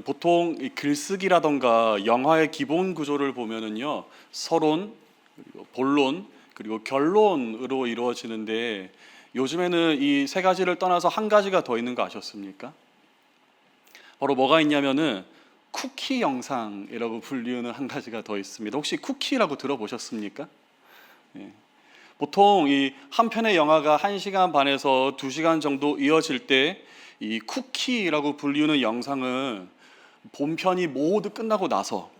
보통 이 글쓰기라던가 영화의 기본 구조를 보면은요, 서론, 그리고 본론, 그리고 결론으로 이루어지는데, 요즘에는 이 세 가지를 떠나서 한 가지가 더 있는 거 아셨습니까? 바로 뭐가 있냐면은 쿠키 영상이라고 불리우는 한 가지가 더 있습니다. 혹시 쿠키라고 들어보셨습니까? 예. 보통 이 한 편의 영화가 1시간 반에서 2시간 정도 이어질 때 이 쿠키라고 불리우는 영상은 본편이 모두 끝나고 나서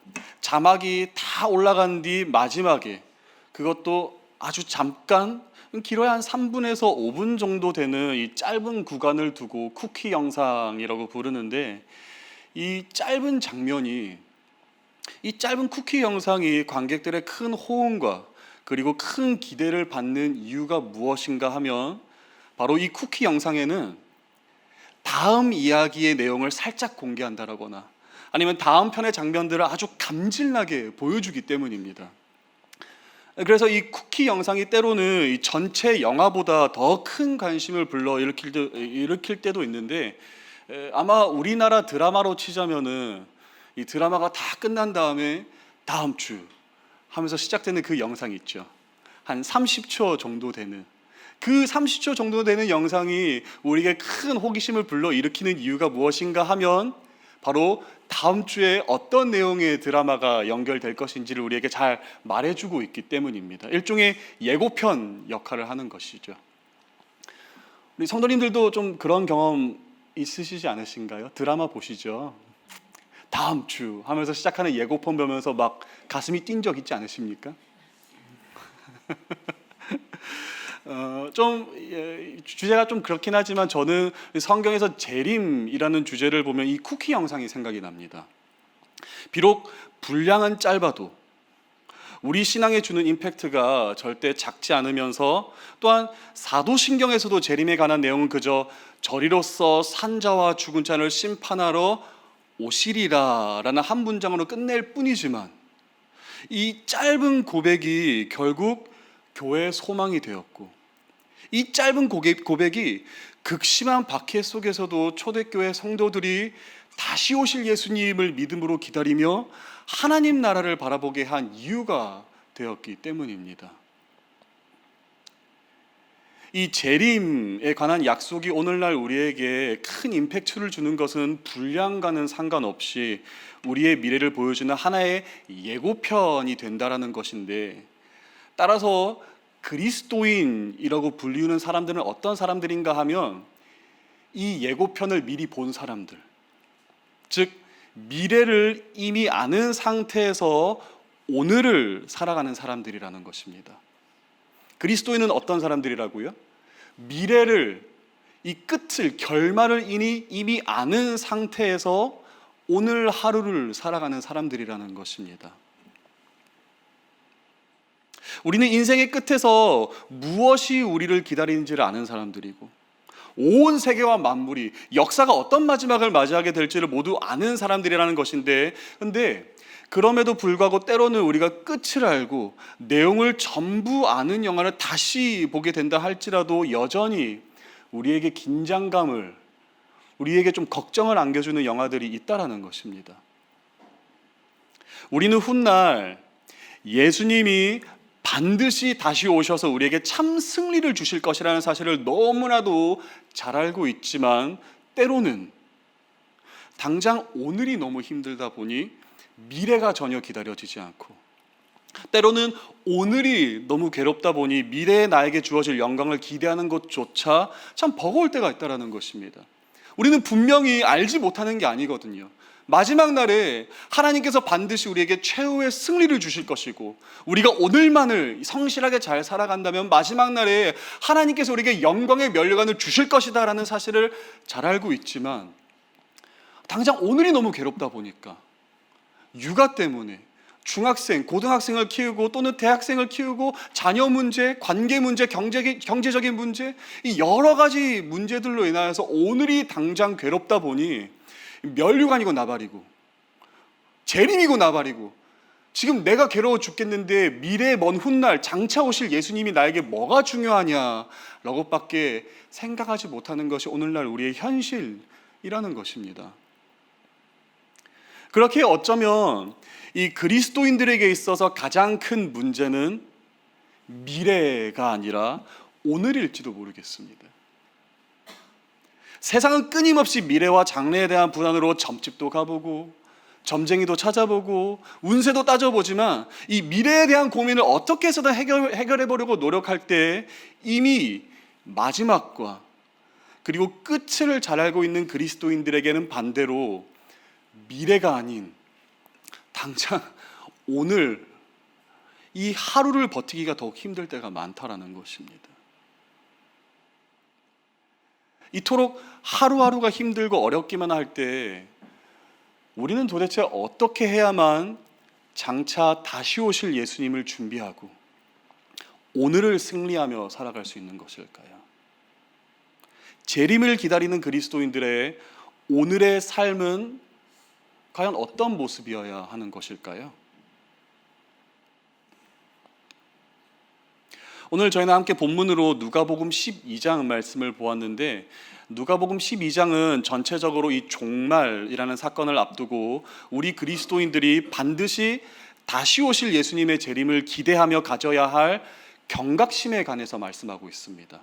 자막이 다 올라간 뒤 마지막에, 그것도 아주 잠깐, 길어야 한 3분에서 5분 정도 되는 이 짧은 구간을 두고 쿠키 영상이라고 부르는데, 이 짧은 장면이, 이 짧은 쿠키 영상이 관객들의 큰 호응과 그리고 큰 기대를 받는 이유가 무엇인가 하면, 바로 이 쿠키 영상에는 다음 이야기의 내용을 살짝 공개한다라거나 아니면 다음 편의 장면들을 아주 감질나게 보여주기 때문입니다. 그래서 이 쿠키 영상이 때로는 이 전체 영화보다 더 큰 관심을 일으킬 때도 있는데, 아마 우리나라 드라마로 치자면은 이 드라마가 다 끝난 다음에 다음 주 하면서 시작되는 그 영상이 있죠. 한 30초 정도 되는, 그 30초 정도 되는 영상이 우리에게 큰 호기심을 불러일으키는 이유가 무엇인가 하면, 바로 다음 주에 어떤 내용의 드라마가 연결될 것인지를 우리에게 잘 말해주고 있기 때문입니다. 일종의 예고편 역할을 하는 것이죠. 우리 성도님들도 좀 그런 경험 있으시지 않으신가요? 드라마 보시죠. 다음 주 하면서 시작하는 예고편 보면서 막 가슴이 뛴 적 있지 않으십니까? 주제가 좀 그렇긴 하지만 저는 성경에서 재림이라는 주제를 보면 이 쿠키 영상이 생각이 납니다. 비록 분량은 짧아도 우리 신앙에 주는 임팩트가 절대 작지 않으면서, 또한 사도신경에서도 재림에 관한 내용은 그저 저리로서 산자와 죽은 자를 심판하러 오시리라 라는 한 문장으로 끝낼 뿐이지만, 이 짧은 고백이 결국 교회의 소망이 되었고, 이 짧은 고백이 극심한 박해 속에서도 초대교회 성도들이 다시 오실 예수님을 믿음으로 기다리며 하나님 나라를 바라보게 한 이유가 되었기 때문입니다. 이 재림에 관한 약속이 오늘날 우리에게 큰 임팩트를 주는 것은 분량과는 상관없이 우리의 미래를 보여주는 하나의 예고편이 된다라는 것인데, 따라서 그리스도인이라고 불리우는 사람들은 어떤 사람들인가 하면, 이 예고편을 미리 본 사람들, 즉 미래를 이미 아는 상태에서 오늘을 살아가는 사람들이라는 것입니다. 그리스도인은 어떤 사람들이라고요? 미래를, 이 끝을, 결말을 이미 아는 상태에서 오늘 하루를 살아가는 사람들이라는 것입니다. 우리는 인생의 끝에서 무엇이 우리를 기다리는지를 아는 사람들이고, 온 세계와 만물이, 역사가 어떤 마지막을 맞이하게 될지를 모두 아는 사람들이라는 것인데, 근데 그럼에도 불구하고 때로는 우리가 끝을 알고 내용을 전부 아는 영화를 다시 보게 된다 할지라도 여전히 우리에게 긴장감을, 우리에게 좀 걱정을 안겨주는 영화들이 있다라는 것입니다. 우리는 훗날 예수님이 반드시 다시 오셔서 우리에게 참 승리를 주실 것이라는 사실을 너무나도 잘 알고 있지만, 때로는 당장 오늘이 너무 힘들다 보니 미래가 전혀 기다려지지 않고, 때로는 오늘이 너무 괴롭다 보니 미래에 나에게 주어질 영광을 기대하는 것조차 참 버거울 때가 있다는 것입니다. 우리는 분명히 알지 못하는 게 아니거든요. 마지막 날에 하나님께서 반드시 우리에게 최후의 승리를 주실 것이고, 우리가 오늘만을 성실하게 잘 살아간다면 마지막 날에 하나님께서 우리에게 영광의 면류관을 주실 것이다 라는 사실을 잘 알고 있지만, 당장 오늘이 너무 괴롭다 보니까 육아 때문에 중학생, 고등학생을 키우고 또는 대학생을 키우고 자녀 문제, 관계 문제, 경제적인 문제, 이 여러 가지 문제들로 인하여서 오늘이 당장 괴롭다 보니 면류관이고 나발이고 재림이고 나발이고, 지금 내가 괴로워 죽겠는데 미래의 먼 훗날 장차 오실 예수님이 나에게 뭐가 중요하냐라고 밖에 생각하지 못하는 것이 오늘날 우리의 현실이라는 것입니다. 그렇게 어쩌면 이 그리스도인들에게 있어서 가장 큰 문제는 미래가 아니라 오늘일지도 모르겠습니다. 세상은 끊임없이 미래와 장래에 대한 불안으로 점집도 가보고 점쟁이도 찾아보고 운세도 따져보지만 이 미래에 대한 고민을 어떻게 해서든 해결해 보려고 노력할 때 이미 마지막과 그리고 끝을 잘 알고 있는 그리스도인들에게는 반대로 미래가 아닌 당장 오늘 이 하루를 버티기가 더욱 힘들 때가 많다라는 것입니다. 이토록 하루하루가 힘들고 어렵기만 할 때 우리는 도대체 어떻게 해야만 장차 다시 오실 예수님을 준비하고 오늘을 승리하며 살아갈 수 있는 것일까요? 재림을 기다리는 그리스도인들의 오늘의 삶은 과연 어떤 모습이어야 하는 것일까요? 오늘 저희는 함께 본문으로 누가복음 12장 말씀을 보았는데, 누가복음 12장은 전체적으로 이 종말이라는 사건을 앞두고 우리 그리스도인들이 반드시 다시 오실 예수님의 재림을 기대하며 가져야 할 경각심에 관해서 말씀하고 있습니다.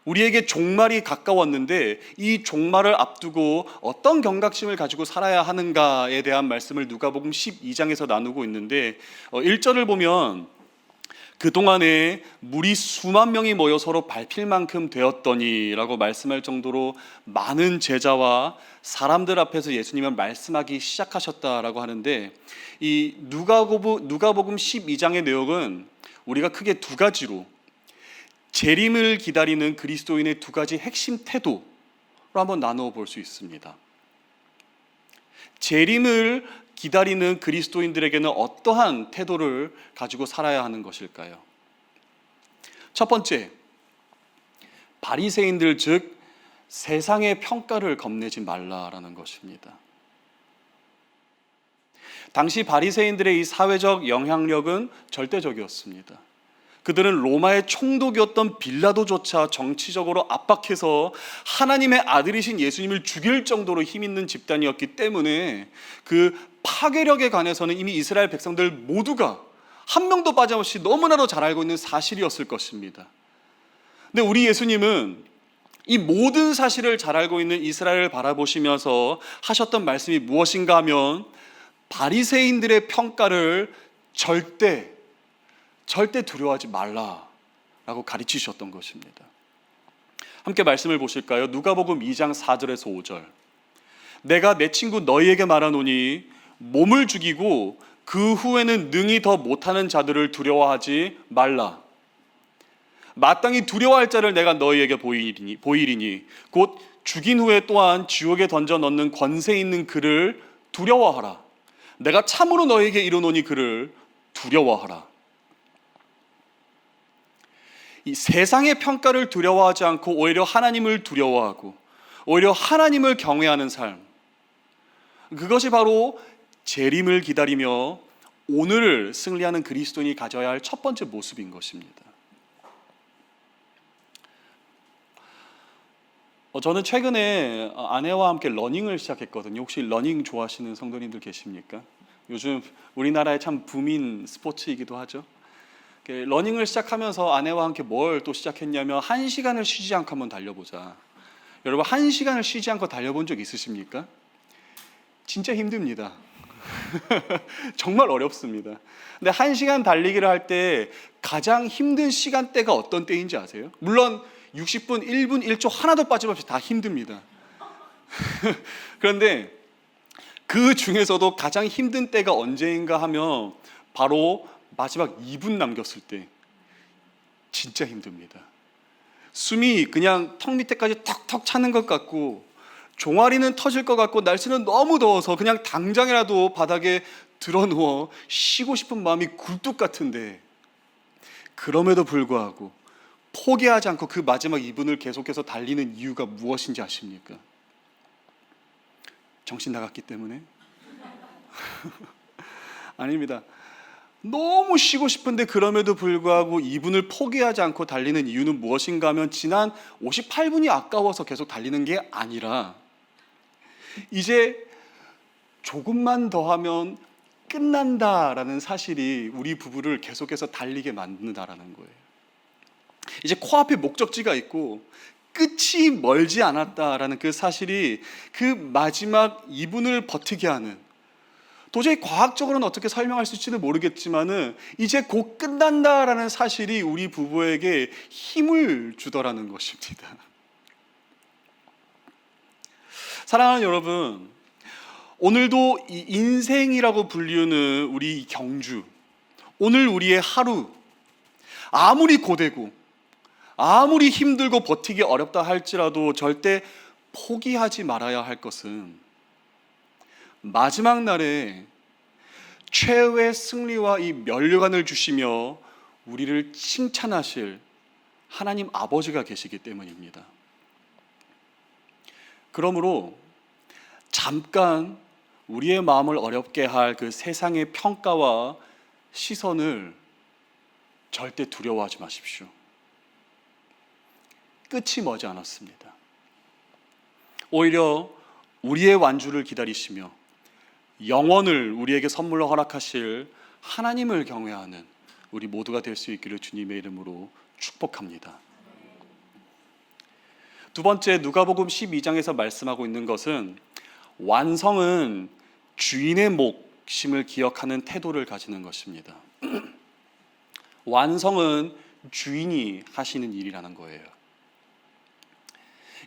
우리에게 종말이 가까웠는데 이 종말을 앞두고 어떤 경각심을 가지고 살아야 하는가에 대한 말씀을 누가복음 12장에서 나누고 있는데, 1절을 보면 그동안에 물이 수만 명이 모여 서로 밟힐 만큼 되었더니 라고 말씀할 정도로 많은 제자와 사람들 앞에서 예수님은 말씀하기 시작하셨다라고 하는데, 이 누가복음 12장의 내용은 우리가 크게 두 가지로 재림을 기다리는 그리스도인의 두 가지 핵심 태도로 한번 나누어 볼 수 있습니다. 재림을 기다리는 그리스도인들에게는 어떠한 태도를 가지고 살아야 하는 것일까요? 첫 번째, 바리새인들 즉 세상의 평가를 겁내지 말라라는 것입니다. 당시 바리새인들의 이 사회적 영향력은 절대적이었습니다. 그들은 로마의 총독이었던 빌라도조차 정치적으로 압박해서 하나님의 아들이신 예수님을 죽일 정도로 힘 있는 집단이었기 때문에 그 파괴력에 관해서는 이미 이스라엘 백성들 모두가 한 명도 빠짐없이 너무나도 잘 알고 있는 사실이었을 것입니다. 근데 우리 예수님은 이 모든 사실을 잘 알고 있는 이스라엘을 바라보시면서 하셨던 말씀이 무엇인가 하면 바리새인들의 평가를 절대 두려워하지 말라라고 가르치셨던 것입니다. 함께 말씀을 보실까요? 누가복음 2장 4절에서 5절. 내가 내 친구 너희에게 말하노니 몸을 죽이고 그 후에는 능히 더 못하는 자들을 두려워하지 말라. 마땅히 두려워할 자를 내가 너희에게 보이리니 곧 죽인 후에 또한 지옥에 던져 넣는 권세 있는 그를 두려워하라. 내가 참으로 너희에게 이르노니 그를 두려워하라. 이 세상의 평가를 두려워하지 않고 오히려 하나님을 두려워하고 오히려 하나님을 경외하는 삶, 그것이 바로 재림을 기다리며 오늘을 승리하는 그리스도인이 가져야 할 첫 번째 모습인 것입니다. 저는 최근에 아내와 함께 러닝을 시작했거든요. 혹시 러닝 좋아하시는 성도님들 계십니까? 요즘 우리나라의 참 붐인 스포츠이기도 하죠. 러닝을 시작하면서 아내와 함께 뭘 또 시작했냐면 1시간을 쉬지 않고 한번 달려보자. 여러분 1시간을 쉬지 않고 달려본 적 있으십니까? 진짜 힘듭니다. 정말 어렵습니다. 근데 1시간 달리기를 할 때 가장 힘든 시간대가 어떤 때인지 아세요? 물론 60분, 1분, 1초 하나도 빠짐없이 다 힘듭니다. 그런데 그 중에서도 가장 힘든 때가 언제인가 하면 바로 마지막 2분 남겼을 때 진짜 힘듭니다. 숨이 그냥 턱 밑에까지 턱턱 차는 것 같고 종아리는 터질 것 같고 날씨는 너무 더워서 그냥 당장이라도 바닥에 드러누워 쉬고 싶은 마음이 굴뚝 같은데, 그럼에도 불구하고 포기하지 않고 그 마지막 2분을 계속해서 달리는 이유가 무엇인지 아십니까? 정신 나갔기 때문에? 아닙니다. 너무 쉬고 싶은데 그럼에도 불구하고 2분을 포기하지 않고 달리는 이유는 무엇인가 하면 지난 58분이 아까워서 계속 달리는 게 아니라 이제 조금만 더 하면 끝난다라는 사실이 우리 부부를 계속해서 달리게 만든다라는 거예요. 이제 코앞에 목적지가 있고 끝이 멀지 않았다라는 그 사실이 그 마지막 2분을 버티게 하는, 도저히 과학적으로는 어떻게 설명할 수 있지는 모르겠지만은 이제 곧 끝난다라는 사실이 우리 부부에게 힘을 주더라는 것입니다. 사랑하는 여러분, 오늘도 이 인생이라고 불리우는 우리 경주, 오늘 우리의 하루, 아무리 고되고 아무리 힘들고 버티기 어렵다 할지라도 절대 포기하지 말아야 할 것은 마지막 날에 최후의 승리와 이 면류관을 주시며 우리를 칭찬하실 하나님 아버지가 계시기 때문입니다. 그러므로 잠깐 우리의 마음을 어렵게 할 그 세상의 평가와 시선을 절대 두려워하지 마십시오. 끝이 머지 않았습니다. 오히려 우리의 완주를 기다리시며 영원을 우리에게 선물로 허락하실 하나님을 경외하는 우리 모두가 될 수 있기를 주님의 이름으로 축복합니다. 두 번째, 누가복음 12장에서 말씀하고 있는 것은 완성은 주인의 몫임을 기억하는 태도를 가지는 것입니다. 완성은 주인이 하시는 일이라는 거예요.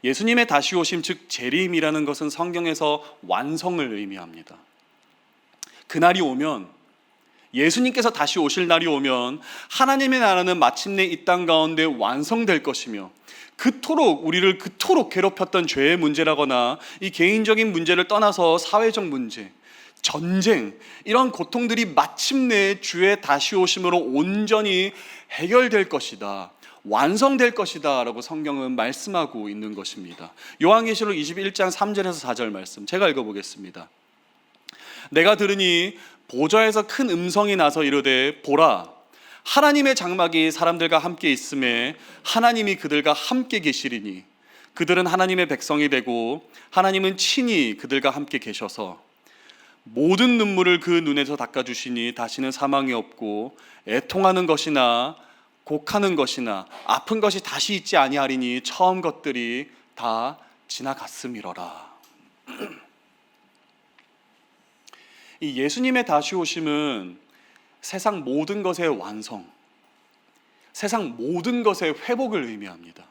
예수님의 다시 오심, 즉 재림이라는 것은 성경에서 완성을 의미합니다. 그날이 오면, 예수님께서 다시 오실 날이 오면 하나님의 나라는 마침내 이 땅 가운데 완성될 것이며, 그토록 우리를 괴롭혔던 죄의 문제라거나 이 개인적인 문제를 떠나서 사회적 문제, 전쟁, 이런 고통들이 마침내 주의 다시 오심으로 온전히 해결될 것이다, 완성될 것이다 라고 성경은 말씀하고 있는 것입니다. 요한계시록 21장 3절에서 4절 말씀 제가 읽어보겠습니다. 내가 들으니 보좌에서 큰 음성이 나서 이르되, 보라, 하나님의 장막이 사람들과 함께 있음에 하나님이 그들과 함께 계시리니 그들은 하나님의 백성이 되고 하나님은 친히 그들과 함께 계셔서 모든 눈물을 그 눈에서 닦아주시니 다시는 사망이 없고 애통하는 것이나 곡하는 것이나 아픈 것이 다시 있지 아니하리니 처음 것들이 다 지나갔음이로라. 이 예수님의 다시 오심은 세상 모든 것의 완성, 세상 모든 것의 회복을 의미합니다.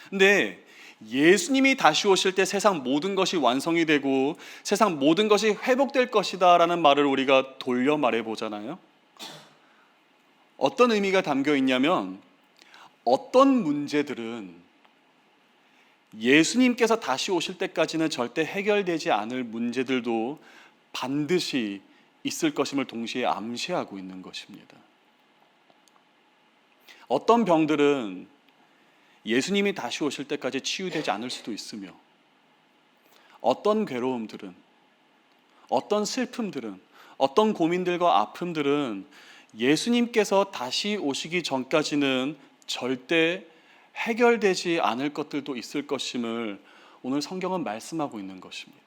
근데 예수님이 다시 오실 때 세상 모든 것이 완성이 되고 세상 모든 것이 회복될 것이다 라는 말을 우리가 돌려 말해 보잖아요. 어떤 의미가 담겨 있냐면, 어떤 문제들은 예수님께서 다시 오실 때까지는 절대 해결되지 않을 문제들도 반드시 있을 것임을 동시에 암시하고 있는 것입니다. 어떤 병들은 예수님이 다시 오실 때까지 치유되지 않을 수도 있으며, 어떤 괴로움들은, 어떤 슬픔들은, 어떤 고민들과 아픔들은 예수님께서 다시 오시기 전까지는 절대 해결되지 않을 것들도 있을 것임을 오늘 성경은 말씀하고 있는 것입니다.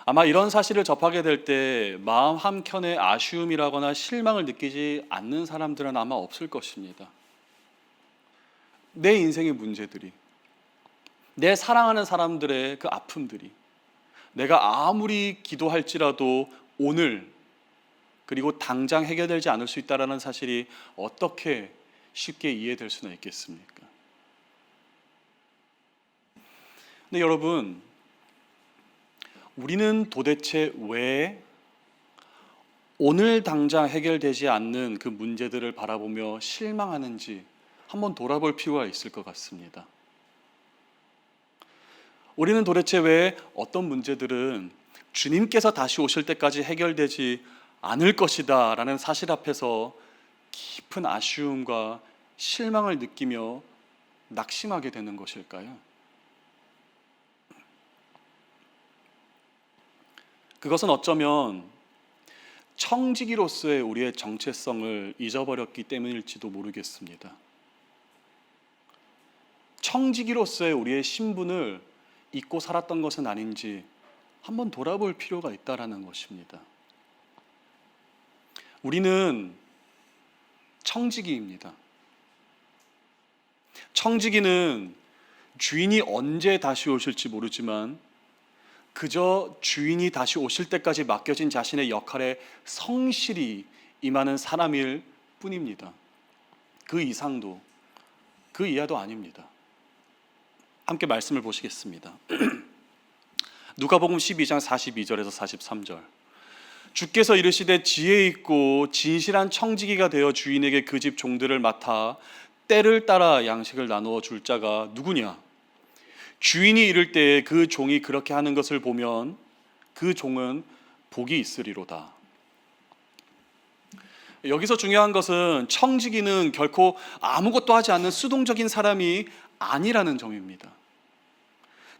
아마 이런 사실을 접하게 될 때 마음 한켠에 아쉬움이라거나 실망을 느끼지 않는 사람들은 아마 없을 것입니다. 내 인생의 문제들이, 내 사랑하는 사람들의 그 아픔들이 내가 아무리 기도할지라도 오늘 그리고 당장 해결되지 않을 수 있다는 사실이 어떻게 쉽게 이해될 수는 있겠습니까? 근데 여러분, 우리는 도대체 왜 오늘 당장 해결되지 않는 그 문제들을 바라보며 실망하는지 한번 돌아볼 필요가 있을 것 같습니다. 우리는 도대체 왜 어떤 문제들은 주님께서 다시 오실 때까지 해결되지 않을 것이다 라는 사실 앞에서 깊은 아쉬움과 실망을 느끼며 낙심하게 되는 것일까요? 그것은 어쩌면 청지기로서의 우리의 정체성을 잊어버렸기 때문일지도 모르겠습니다. 청지기로서의 우리의 신분을 잊고 살았던 것은 아닌지 한번 돌아볼 필요가 있다라는 것입니다. 우리는 청지기입니다. 청지기는 주인이 언제 다시 오실지 모르지만 그저 주인이 다시 오실 때까지 맡겨진 자신의 역할에 성실히 임하는 사람일 뿐입니다. 그 이상도, 그 이하도 아닙니다. 함께 말씀을 보시겠습니다. 누가복음 12장 42절에서 43절. 주께서 이르시되 지혜 있고 진실한 청지기가 되어 주인에게 그 집 종들을 맡아 때를 따라 양식을 나누어 줄 자가 누구냐? 주인이 이를 때에 그 종이 그렇게 하는 것을 보면 그 종은 복이 있으리로다. 여기서 중요한 것은 청지기는 결코 아무것도 하지 않는 수동적인 사람이 아니라는 점입니다.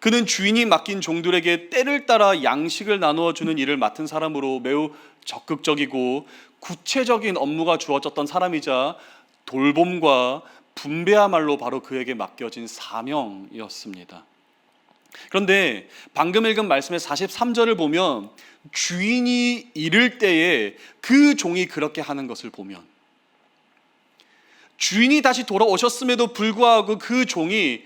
그는 주인이 맡긴 종들에게 때를 따라 양식을 나누어 주는 일을 맡은 사람으로 매우 적극적이고 구체적인 업무가 주어졌던 사람이자 돌봄과 분배야말로 바로 그에게 맡겨진 사명이었습니다. 그런데 방금 읽은 말씀의 43절을 보면 주인이 이를 때에 그 종이 그렇게 하는 것을 보면 주인이 다시 돌아오셨음에도 불구하고 그 종이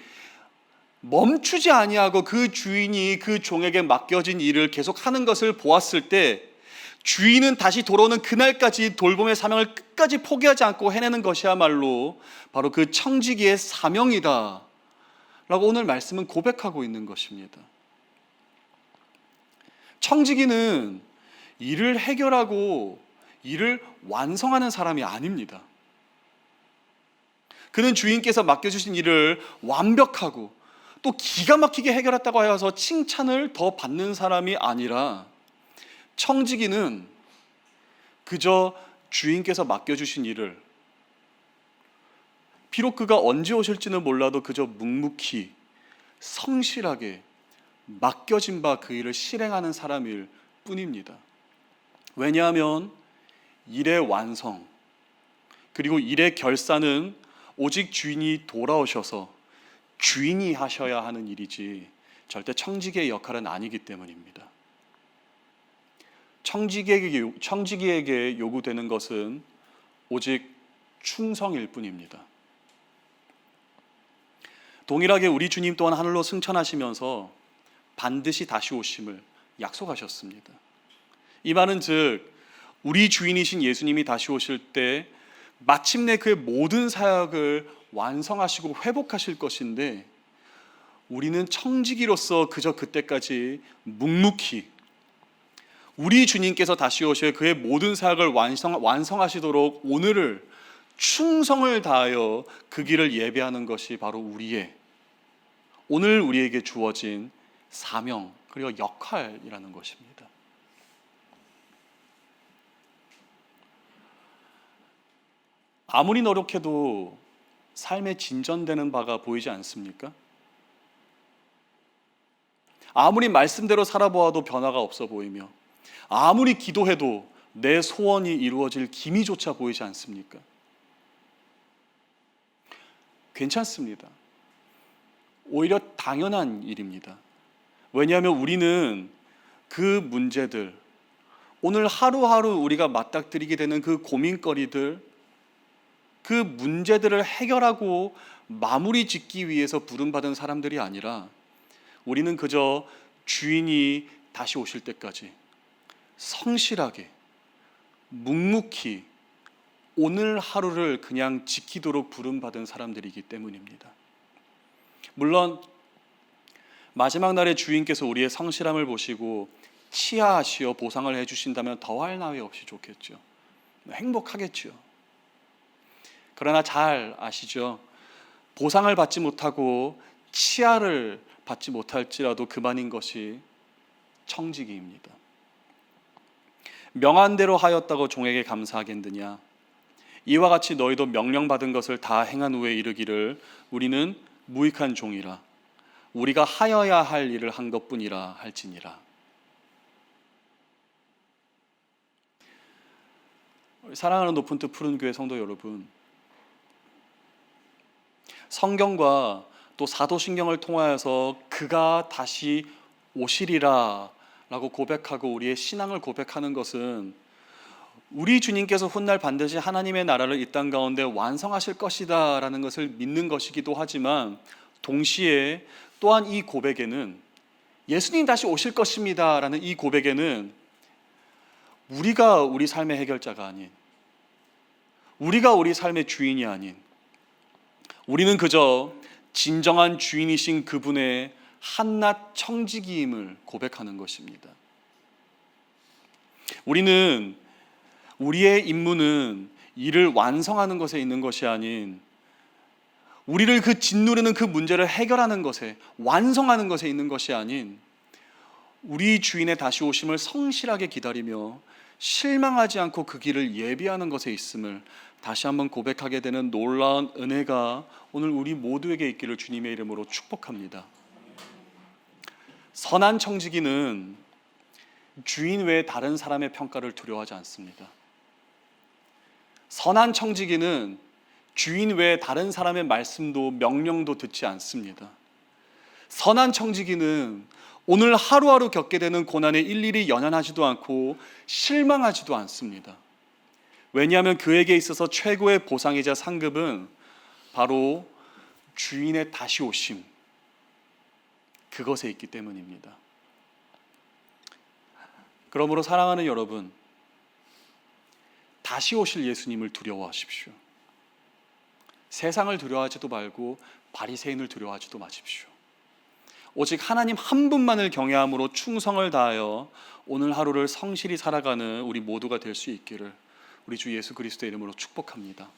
멈추지 아니하고 그 주인이 그 종에게 맡겨진 일을 계속하는 것을 보았을 때 주인은 다시 돌아오는 그날까지 돌봄의 사명을 끝까지 포기하지 않고 해내는 것이야말로 바로 그 청지기의 사명이다 라고 오늘 말씀은 고백하고 있는 것입니다. 청지기는 일을 해결하고 일을 완성하는 사람이 아닙니다. 그는 주인께서 맡겨주신 일을 완벽하고 또 기가 막히게 해결했다고 하여서 칭찬을 더 받는 사람이 아니라 청지기는 그저 주인께서 맡겨주신 일을 비록 그가 언제 오실지는 몰라도 그저 묵묵히 성실하게 맡겨진 바 그 일을 실행하는 사람일 뿐입니다. 왜냐하면 일의 완성 그리고 일의 결산은 오직 주인이 돌아오셔서 주인이 하셔야 하는 일이지 절대 청지기의 역할은 아니기 때문입니다. 청지기에게 요구되는 것은 오직 충성일 뿐입니다. 동일하게 우리 주님 또한 하늘로 승천하시면서 반드시 다시 오심을 약속하셨습니다. 이 말은 즉 우리 주인이신 예수님이 다시 오실 때 마침내 그의 모든 사역을 완성하시고 회복하실 것인데 우리는 청지기로서 그저 그때까지 묵묵히 우리 주님께서 다시 오실 그의 모든 사역을 완성하시도록 오늘을 충성을 다하여 그 길을 예배하는 것이 바로 오늘 우리에게 주어진 사명 그리고 역할이라는 것입니다. 아무리 노력해도 삶에 진전되는 바가 보이지 않습니까? 아무리 말씀대로 살아보아도 변화가 없어 보이며 아무리 기도해도 내 소원이 이루어질 기미조차 보이지 않습니까? 괜찮습니다. 오히려 당연한 일입니다. 왜냐하면 우리는 그 문제들, 오늘 하루하루 우리가 맞닥뜨리게 되는 그 고민거리들, 그 문제들을 해결하고 마무리 짓기 위해서 부름받은 사람들이 아니라 우리는 그저 주인이 다시 오실 때까지 성실하게 묵묵히 오늘 하루를 그냥 지키도록 부름받은 사람들이기 때문입니다. 물론 마지막 날에 주인께서 우리의 성실함을 보시고 치하하시어 보상을 해주신다면 더할 나위 없이 좋겠죠. 행복하겠죠. 그러나 잘 아시죠? 보상을 받지 못하고 치하를 받지 못할지라도 그만인 것이 청지기입니다. 명한대로 하였다고 종에게 감사하겠느냐? 이와 같이 너희도 명령받은 것을 다 행한 후에 이르기를 우리는 무익한 종이라 우리가 하여야 할 일을 한 것뿐이라 할지니라. 사랑하는 높은 뜻 푸른 교회 성도 여러분, 성경과 또 사도신경을 통하여서 그가 다시 오시리라 라고 고백하고 우리의 신앙을 고백하는 것은 우리 주님께서 훗날 반드시 하나님의 나라를 이 땅 가운데 완성하실 것이다 라는 것을 믿는 것이기도 하지만, 동시에 또한 이 고백에는 예수님 다시 오실 것입니다 라는 이 고백에는 우리가 우리 삶의 해결자가 아닌, 우리가 우리 삶의 주인이 아닌, 우리는 그저 진정한 주인이신 그분의 한낱 청지기임을 고백하는 것입니다. 우리는 우리의 임무는 이를 완성하는 것에 있는 것이 아닌, 우리를 그 짓누르는 그 문제를 해결하는 것에, 완성하는 것에 있는 것이 아닌, 우리 주인의 다시 오심을 성실하게 기다리며 실망하지 않고 그 길을 예비하는 것에 있음을 다시 한번 고백하게 되는 놀라운 은혜가 오늘 우리 모두에게 있기를 주님의 이름으로 축복합니다. 선한 청지기는 주인 외에 다른 사람의 평가를 두려워하지 않습니다. 선한 청지기는 주인 외에 다른 사람의 말씀도 명령도 듣지 않습니다. 선한 청지기는 오늘 하루하루 겪게 되는 고난에 일일이 연연하지도 않고 실망하지도 않습니다. 왜냐하면 그에게 있어서 최고의 보상이자 상급은 바로 주인의 다시 오심, 그것에 있기 때문입니다. 그러므로 사랑하는 여러분, 다시 오실 예수님을 두려워하십시오. 세상을 두려워하지도 말고 바리새인을 두려워하지도 마십시오. 오직 하나님 한 분만을 경외함으로 충성을 다하여 오늘 하루를 성실히 살아가는 우리 모두가 될 수 있기를 우리 주 예수 그리스도의 이름으로 축복합니다.